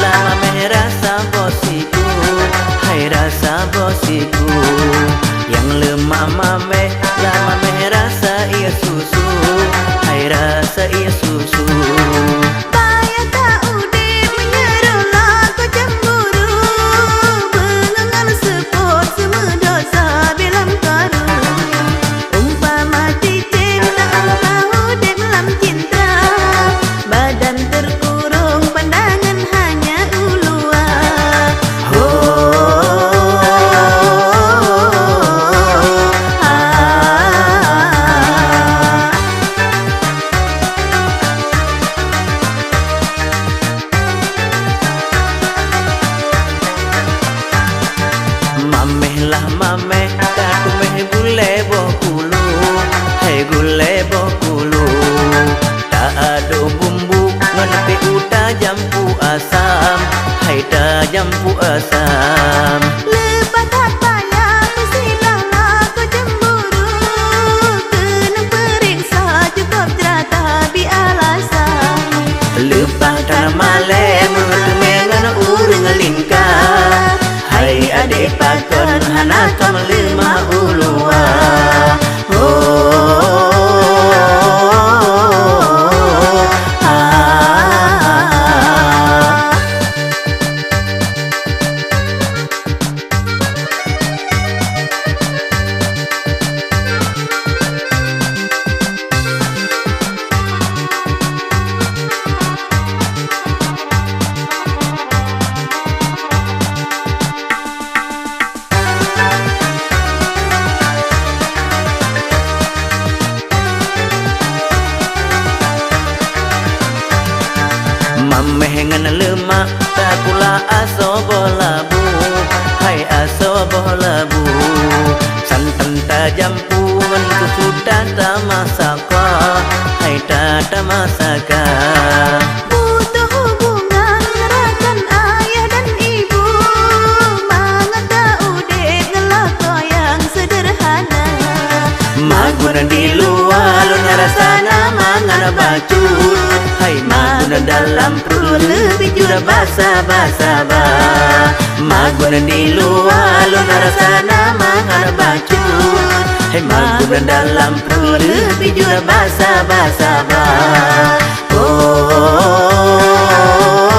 Mameh rasa bosiku, hai rasa bosiku. Yang lemah mameh rasa ia susu, hai rasa ia susu. Bayar tak udik menyerulah kau cemburu, mengenal sepot semua dosa bilam karu. Umpama cicing tak mahu dalam cinta, badan terkurung pandangan hanya uluan. Mameh kaku meh gule bokulu, hai gule bokulu. Tak ada bumbu ngenepi uta jampu asam, hai ta jampu asam. Lepas tak payah silahlah kau cemburu, kena periksa cukup jerata bi alasan. Lepas tanah malem mengenal urang lingkar, hai adik pakon hana kam lima ulua. Mameh ngan lemak tak pula aso bolabu, hai aso bolabu. Santan tajampu ngan kesudah tak masaka, hai tak masaka. Butuh hubungan rakan ayah dan ibu, mangata udik ngelakau yang sederhana. Maguna di luar lu narasana mangana bacut, hai maguna dalam perut lebih jura basa-basa ba. Maguna di luar lu narasana mangana bacut, hai maguna dalam perut lebih jura basa-basa ba. Oh, oh, oh, oh.